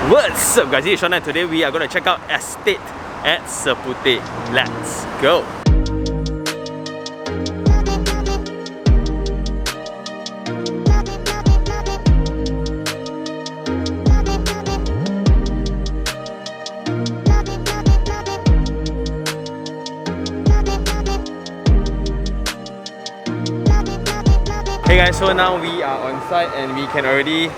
What's up guys, it's Sean and today we are going to check out EST8 at Seputeh. Let's go! Hey guys, so now we are on site and we can already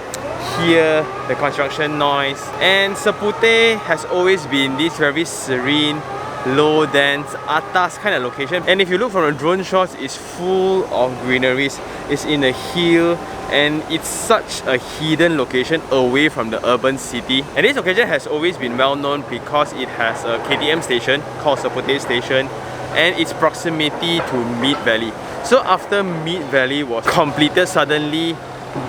hear the construction noise. And Seputeh has always been this very serene, low dense, atas kind of location. And if you look from the drone shots, it's full of greeneries. It's in a hill and it's such a hidden location away from the urban city. And this location has always been well known because it has a KTM station called Seputeh Station and its proximity to Mid Valley. So after Mid Valley was completed, suddenly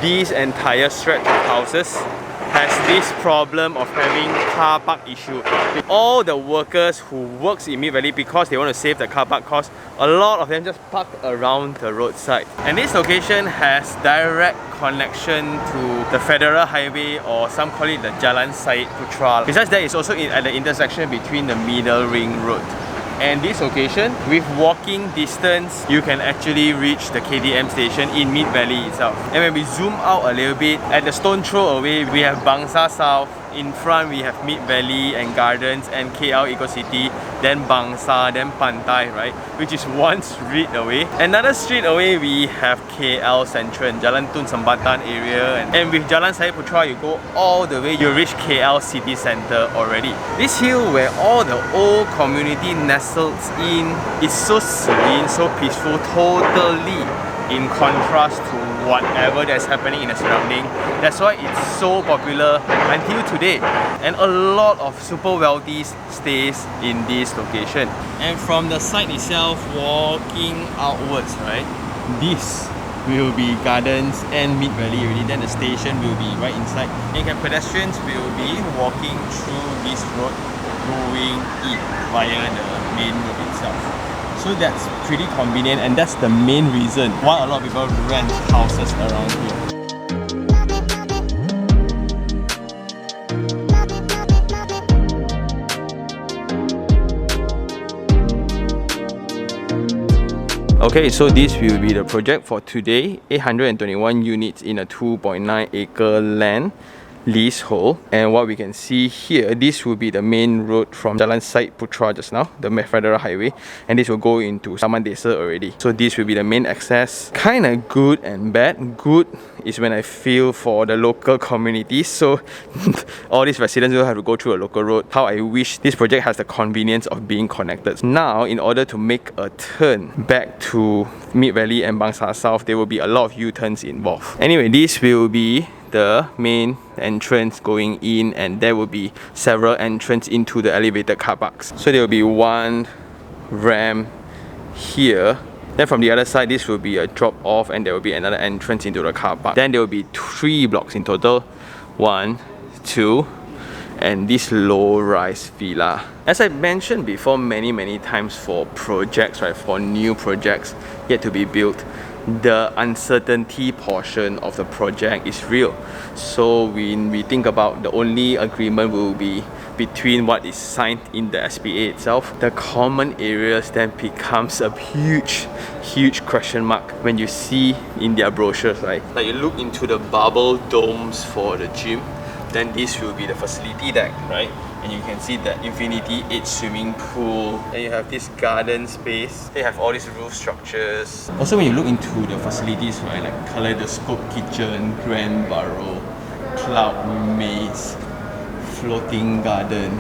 this entire stretch of houses has this problem of having car park issue. All the workers who works in Mid Valley, because they want to save the car park cost, a lot of them just park around the roadside. And this location has direct connection to the Federal Highway, or some call it the Jalan Seputeh. Besides that, it's also at the intersection between the Middle Ring Road. And this location, with walking distance, you can actually reach the KTM station in Mid Valley itself. And when we zoom out a little bit, at the stone throw away, we have Bangsar South. In front, we have Mid Valley and Gardens and KL Eco City, then Bangsar, then Pantai, right? Which is one street away. Another street away, we have KL Central, Jalan Tun Sembatan area. And with Jalan Seputeh, you go all the way, you reach KL City Centre already. This hill where all the old community nestles in is so serene, so peaceful, totally in contrast to whatever that's happening in the surrounding. That's why it's so popular until today. And a lot of super wealthy stays in this location. And from the site itself, walking outwards, right, this will be Gardens and Mid Valley already. Then the station will be right inside. And pedestrians will be walking through this road, going in via the main road itself. So that's pretty convenient, and that's the main reason why a lot of people rent houses around here. Okay, so this will be the project for today. 821 units in a 2.9 acre land leasehold. And what we can see here, this will be the main road from Jalan Seputeh just now, the Federal Highway, and this will go into Taman Desa already. So this will be the main access. Kind of good and bad. Good is when I feel for the local communities, so all these residents will have to go through a local road. How I wish this project has the convenience of being connected. Now, in order to make a turn back to Mid Valley and Bangsar South, there will be a lot of U-turns involved. Anyway, this will be the main entrance going in, and there will be several entrances into the elevated car parks. So there will be one ramp here. Then from the other side, this will be a drop off, and there will be another entrance into the car park. Then there will be 3 blocks in total. 1, 2, and this low-rise villa. As I mentioned before many times, for projects, right, for new projects yet to be built, the uncertainty portion of the project is real. So when we think about, the only agreement will be between what is signed in the SPA itself. The common areas then becomes a huge question mark when you see in their brochures, right? Like you look into the bubble domes for the gym, then this will be the facility deck, right? And you can see the Infinity 8 swimming pool. Then you have this garden space. They have all these roof structures. Also, when you look into the facilities, right, like Kaleidoscope Kitchen, Grand Burrow, Cloud Maze, Floating Garden,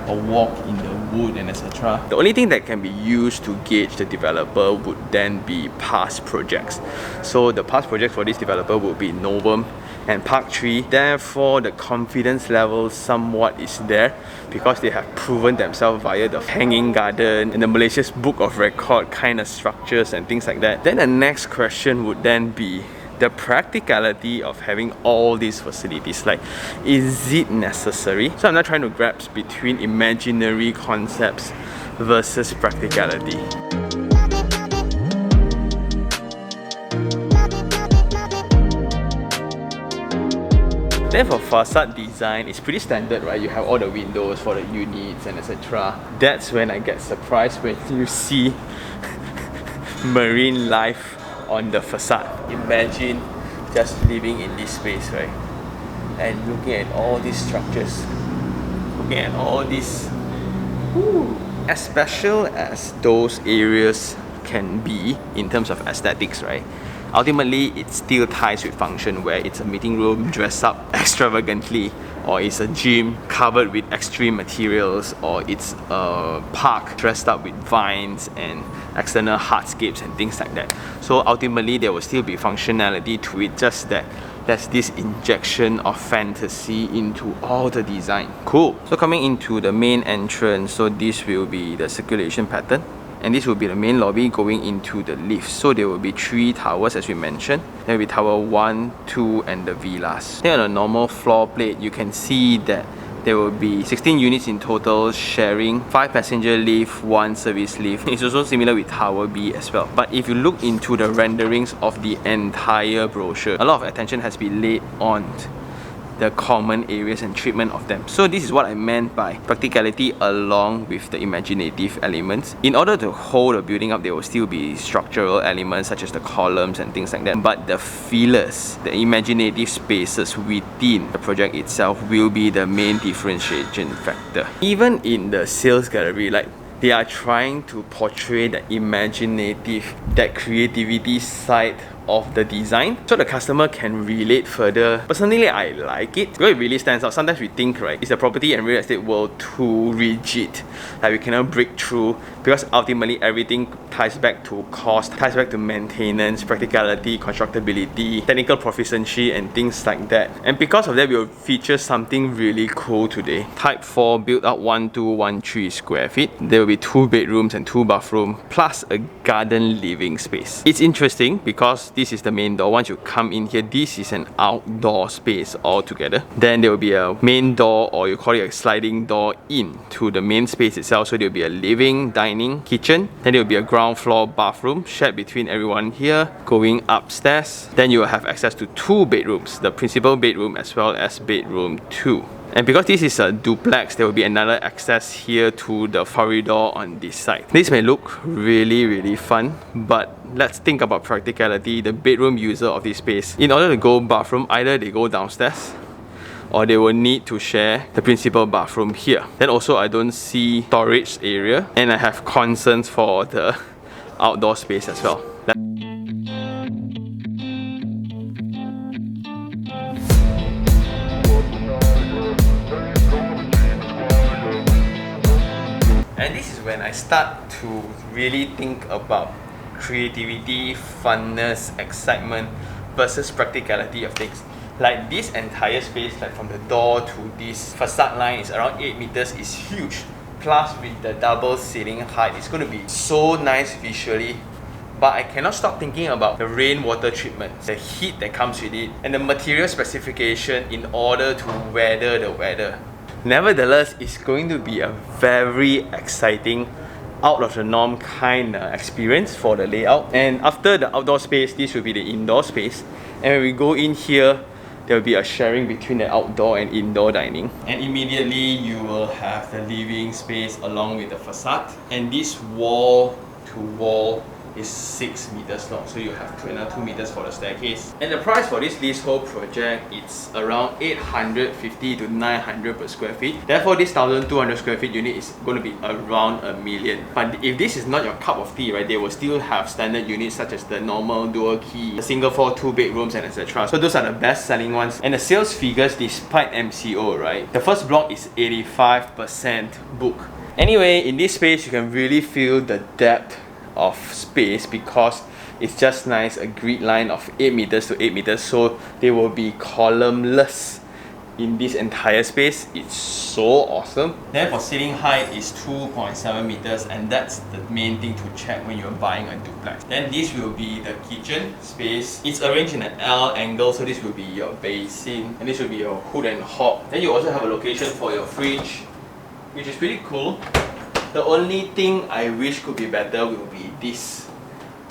a walk in the wood, and etc. The only thing that can be used to gauge the developer would then be past projects. So the past projects for this developer would be Novum and Park 3. Therefore, the confidence level somewhat is there because they have proven themselves via the hanging garden and the Malaysia's book of record kind of structures and things like that. Then the next question would then be the practicality of having all these facilities. Like, is it necessary? So I'm not trying to grasp between imaginary concepts versus practicality. Then for facade design, it's pretty standard, right? You have all the windows for the units and etc. That's when I get surprised when you see marine life on the facade. Imagine just living in this space, right? And looking at all these structures, looking at all these. Ooh. As special as those areas can be in terms of aesthetics, right? Ultimately, it still ties with function, where it's a meeting room dressed up extravagantly, or it's a gym covered with extreme materials, or it's a park dressed up with vines and external hardscapes and things like that. So ultimately, there will still be functionality to it, just that there's this injection of fantasy into all the design. Cool. So coming into the main entrance, so this will be the circulation pattern. And this will be the main lobby going into the lift. So there will be 3 towers as we mentioned. There will be tower 1, 2 and the villas. Then on a normal floor plate, you can see that there will be 16 units in total, sharing 5 passenger lift, 1 service lift. It's also similar with Tower B as well. But if you look into the renderings of the entire brochure, a lot of attention has been laid on the common areas and treatment of them. So this is what I meant by practicality along with the imaginative elements. In order to hold the building up, there will still be structural elements such as the columns and things like that. But the feelers, the imaginative spaces within the project itself will be the main differentiation factor. Even in the sales gallery, like, they are trying to portray the imaginative, that creativity side of the design, so the customer can relate further. Personally, I like it because it really stands out. Sometimes we think, right, is the property and real estate world too rigid, like we cannot break through, because ultimately everything ties back to cost, ties back to maintenance, practicality, constructability, technical proficiency and things like that. And because of that, we will feature something really cool today. Type 4 built up 1213 square feet. There will be 2 bedrooms and 2 bathrooms plus a garden living space. It's interesting because this is the main door. Once you come in here, this is an outdoor space altogether. Then there will be a main door, or you call it a sliding door, into the main space itself. So there will be a living, dining, kitchen. Then there will be a ground floor bathroom shared between everyone here. Going upstairs, then you will have access to 2 bedrooms, the principal bedroom as well as bedroom 2. And because this is a duplex, there will be another access here to the corridor on this side. This may look really fun, but let's think about practicality. The bedroom user of this space, in order to go bathroom, either they go downstairs or they will need to share the principal bathroom here. Then also, I don't see storage area, and I have concerns for the outdoor space as well. And this is when I start to really think about creativity, funness, excitement versus practicality of things. Like this entire space, like from the door to this facade line, is around 8 meters, is huge. Plus with the double ceiling height, it's going to be so nice visually. But I cannot stop thinking about the rainwater treatment, the heat that comes with it, and the material specification in order to weather the weather. Nevertheless, it's going to be a very exciting, out of the norm kind of experience for the layout. And after the outdoor space, this will be the indoor space. And when we go in here, there will be a sharing between the outdoor and indoor dining. And immediately you will have the living space along with the facade. And this wall to wall is 6 meters long, so you have another 2 meters for the staircase. And the price for this leasehold project, it's around 850 to 900 per square feet. Therefore, this 1200 square feet unit is going to be around $1 million. But if this is not your cup of tea, right, they will still have standard units such as the normal dual key, the single floor 2 bedrooms and etc. So those are the best selling ones. And the sales figures, despite MCO, right, the first block is 85% booked. Anyway, in this space, you can really feel the depth of space because it's just nice, a grid line of 8 meters to 8 meters, so they will be columnless in this entire space. It's so awesome. Then for ceiling height is 2.7 meters, and that's the main thing to check when you're buying a duplex. Then this will be the kitchen space. It's arranged in an L angle, so this will be your basin, and this will be your hood and hob. Then you also have a location for your fridge, which is pretty cool. The only thing I wish could be better will be this.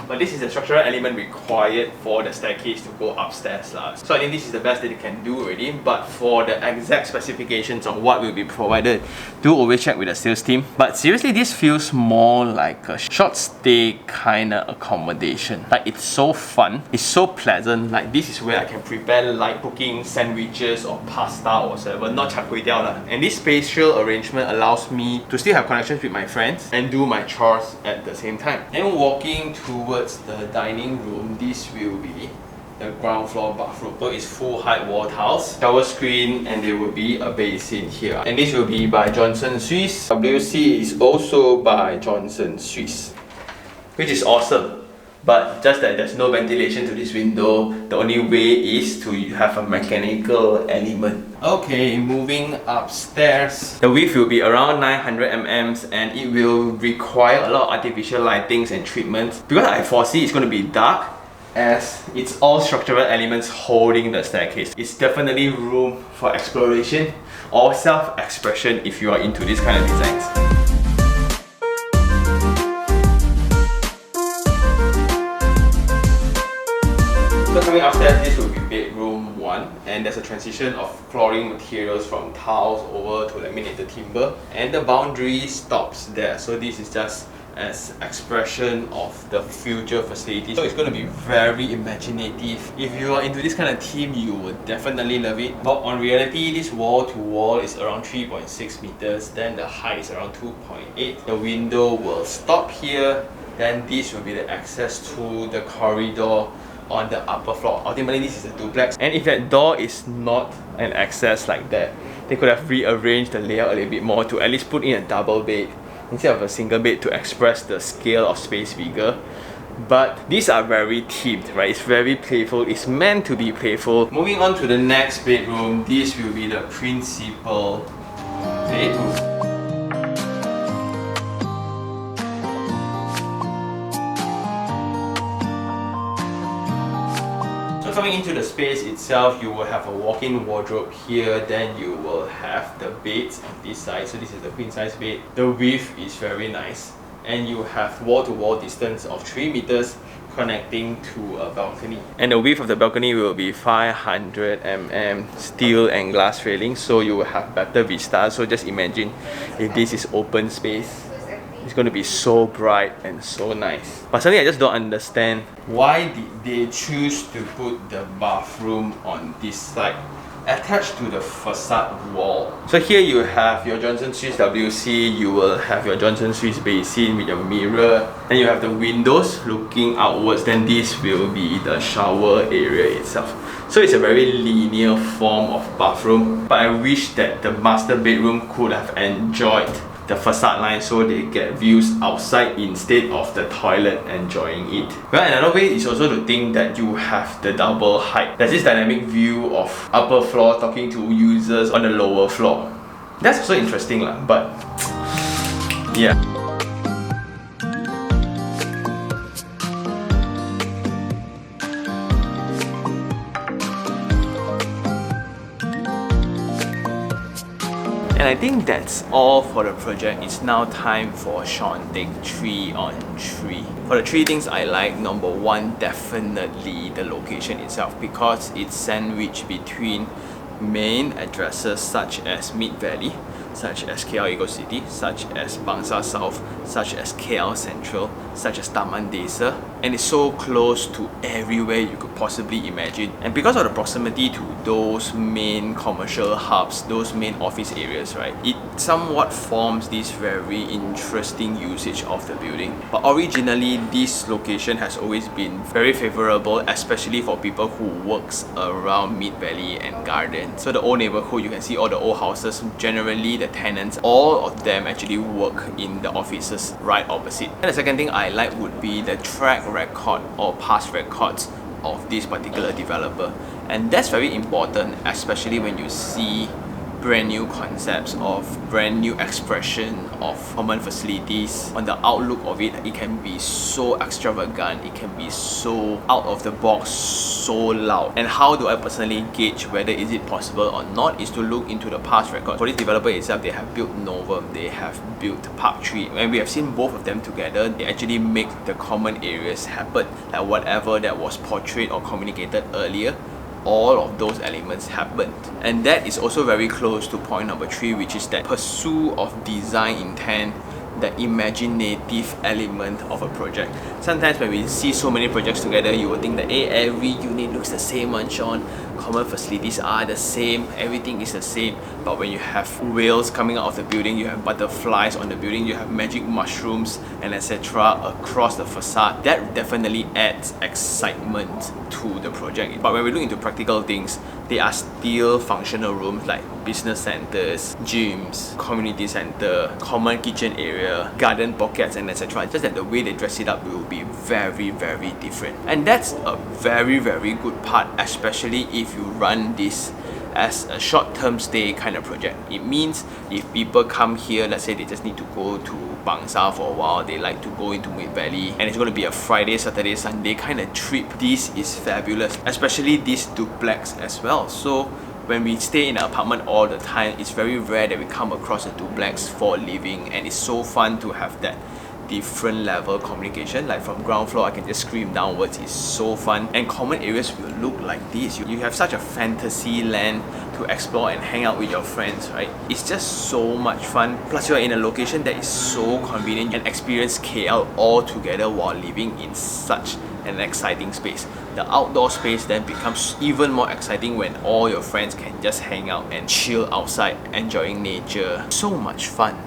But this is the structural element required for the staircase to go upstairs. So I think this is the best that it can do already. But for the exact specifications of what will be provided, do always check with the sales team. But seriously, this feels more like a short stay kind of accommodation. Like, it's so fun, it's so pleasant. Like, this is where I can prepare light cooking, sandwiches or pasta or whatever, not char kway teow lah. And this spatial arrangement allows me to still have connections with my friends and do my chores at the same time. Then walking towards the dining room, this will be the ground floor bathroom. So it's full height wall tiles, shower screen, and there will be a basin here. And this will be by Johnson Swiss. WC is also by Johnson Swiss, which is awesome. But just that there's no ventilation to this window, the only way is to have a mechanical element. Okay, moving upstairs. The width will be around 900 mm and it will require a lot of artificial lightings and treatments. Because I foresee it's going to be dark, as it's all structural elements holding the staircase. It's definitely room for exploration or self-expression if you are into this kind of designs. So coming upstairs, this will be bedroom 1, and there's a transition of flooring materials from tiles over to laminated timber, and the boundary stops there. So this is just as expression of the future facility. So it's going to be very imaginative. If you are into this kind of theme, you will definitely love it. But on reality, this wall to wall is around 3.6 meters, then the height is around 2.8. The window will stop here, then this will be the access to the corridor on the upper floor. Ultimately, this is a duplex, and if that door is not an access like that, they could have rearranged the layout a little bit more to at least put in a double bed instead of a single bed to express the scale of space bigger. But these are very themed, right? It's very playful, it's meant to be playful. Moving on to the next bedroom, this will be the principal bedroom. Coming into the space itself, you will have a walk-in wardrobe here, then you will have the beds on this side. So this is the queen size bed. The width is very nice, and you have wall-to-wall distance of 3 meters connecting to a balcony. And the width of the balcony will be 500 mm steel and glass railing, so you will have better vista. So just imagine if this is open space. It's going to be so bright and so nice. But something I just don't understand, why did they choose to put the bathroom on this side, attached to the facade wall? So here you have your Johnson Swiss WC, you will have your Johnson Swiss basin with your mirror, and you have the windows looking outwards, then this will be the shower area itself. So it's a very linear form of bathroom, but I wish that the master bedroom could have enjoyed the facade line so they get views outside instead of the toilet enjoying it. Well, another way is also to think that you have the double height. There's this dynamic view of upper floor talking to users on the lower floor. That's also interesting lah, but yeah. And I think that's all for the project. It's now time for Sean take 3 on 3. For the 3 things I like, number 1, definitely the location itself, because it's sandwiched between main addresses such as Mid Valley, such as KL Eco City, such as Bangsa South, such as KL Central, such as Taman Desa, and it's so close to everywhere you could possibly imagine. And because of the proximity to those main commercial hubs, those main office areas, right, it somewhat forms this very interesting usage of the building. But originally, this location has always been very favorable, especially for people who works around Mid Valley and Garden. So the old neighborhood, you can see all the old houses, generally the tenants, all of them actually work in the offices right opposite. And the second thing I like would be the track record or past records of this particular developer. And that's very important, especially when you see brand new concepts, of brand new expression of common facilities. On the outlook of it, it can be so extravagant, it can be so out of the box, so loud. And how do I personally gauge whether is it possible or not is to look into the past records. For this developer itself, they have built Novum, they have built Park 3, and we have seen both of them together. They actually make the common areas happen, like whatever that was portrayed or communicated earlier, all of those elements happened. And that is also very close to point number 3, which is that pursuit of design intent, the imaginative element of a project. Sometimes when we see so many projects together, you will think that hey, every unit looks the same one, Sean. Common facilities are the same, everything is the same. But when you have whales coming out of the building, you have butterflies on the building, you have magic mushrooms and etc. across the facade, that definitely adds excitement to the project. But when we look into practical things, they are still functional rooms like business centers, gyms, community center, common kitchen area, garden pockets and etc. Just that the way they dress it up will be very, very different. And that's a very, very good part, especially if you run this as a short-term stay kind of project. It means if people come here, let's say they just need to go to Bangsa for a while, they like to go into Mid Valley, and it's going to be a Friday, Saturday, Sunday kind of trip, this is fabulous, especially this duplex as well. So when we stay in an apartment all the time, it's very rare that we come across a duplex for a living, and it's so fun to have that different level communication. Like from ground floor, I can just scream downwards, it's so fun. And common areas will look like this. You have such a fantasy land to explore and hang out with your friends, right? It's just so much fun. Plus you're in a location that is so convenient and experience KL all together while living in such an exciting space. The outdoor space then becomes even more exciting when all your friends can just hang out and chill outside, enjoying nature. So much fun.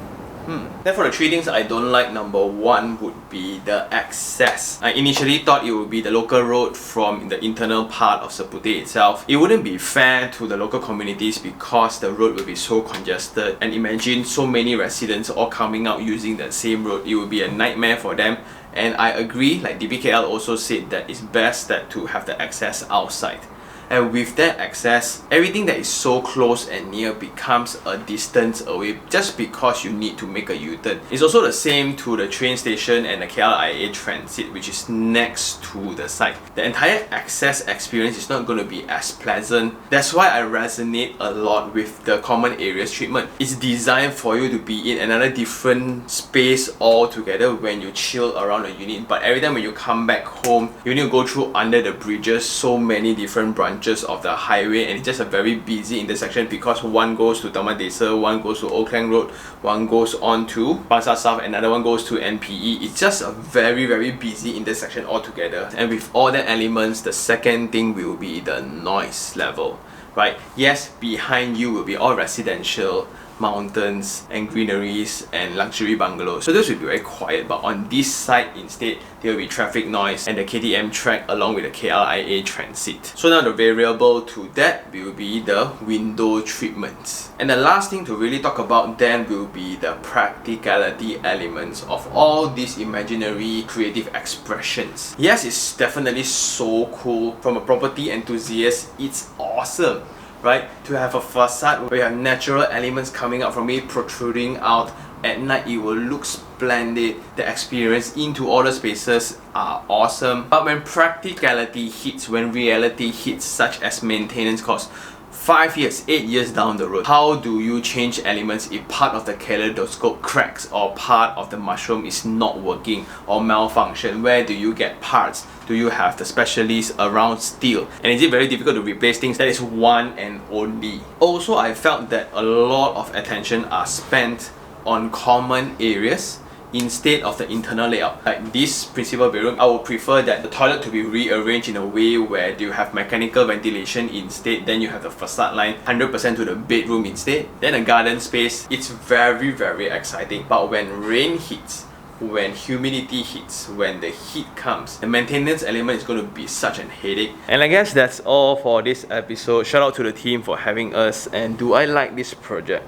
Then for the 3 things I don't like, number 1 would be the access. I initially thought it would be the local road from the internal part of Seputeh itself. It wouldn't be fair to the local communities because the road will be so congested, and imagine so many residents all coming out using the same road. It would be a nightmare for them. And I agree, like DBKL also said that it's best that to have the access outside. And with that access, everything that is so close and near becomes a distance away just because you need to make a U-turn. It's also the same to the train station and the KLIA transit, which is next to the site. The entire access experience is not going to be as pleasant. That's why I resonate a lot with the common areas treatment. It's designed for you to be in another different space altogether when you chill around the unit. But every time when you come back home, you need to go through under the bridges, so many different branches of the highway, and it's just a very busy intersection because one goes to Taman Desa, one goes to Old Klang Road, one goes on to Pasar South, another one goes to NPE. It's just a very, very busy intersection altogether. And with all the elements, the second thing will be the noise level, right? Yes, behind you will be all residential, mountains and greeneries and luxury bungalows, so those will be very quiet. But on this side instead, there will be traffic noise and the KTM track along with the KLIA transit. So now the variable to that will be the window treatments. And the last thing to really talk about then will be the practicality elements of all these imaginary creative expressions. Yes, it's definitely so cool. From a property enthusiast, it's awesome, right? To have a facade where you have natural elements coming out from it, protruding out. At night it will look splendid. The experience into all the spaces are awesome. But when practicality hits, when reality hits, such as maintenance costs, 5 years, 8 years down the road, how do you change elements if part of the kaleidoscope cracks or part of the mushroom is not working or malfunction? Where do you get parts? Do you have the specialists around still? And is it very difficult to replace things that is one and only? Also, I felt that a lot of attention are spent on common areas instead of the internal layout. Like this principal bedroom, I would prefer that the toilet to be rearranged in a way where you have mechanical ventilation instead, then you have the facade line 100% to the bedroom instead, then a garden space. It's very, very exciting. But when rain hits, when humidity hits, when the heat comes, the maintenance element is going to be such an headache. And I guess that's all for this episode. Shout out to the team for having us. And do I like this project?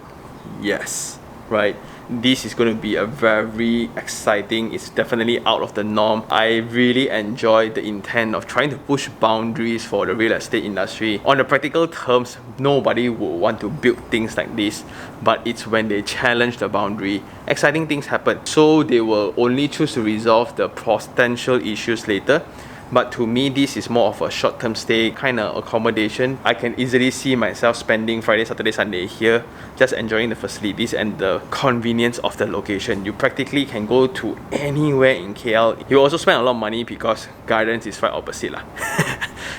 Yes. right? This is going to be a very exciting, it's definitely out of the norm. I really enjoy the intent of trying to push boundaries for the real estate industry. On the practical terms, nobody would want to build things like this, but it's when they challenge the boundary, exciting things happen. So they will only choose to resolve the potential issues later. But to me, this is more of a short-term stay kind of accommodation. I can easily see myself spending Friday, Saturday, Sunday here, just enjoying the facilities and the convenience of the location. You practically can go to anywhere in KL. You also spend a lot of money because Gardens is right opposite lah.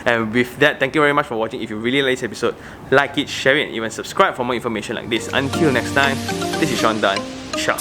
And with that, thank you very much for watching. If you really like this episode, like it, share it, and even subscribe for more information like this. Until next time, this is Sean Dunn. Ciao.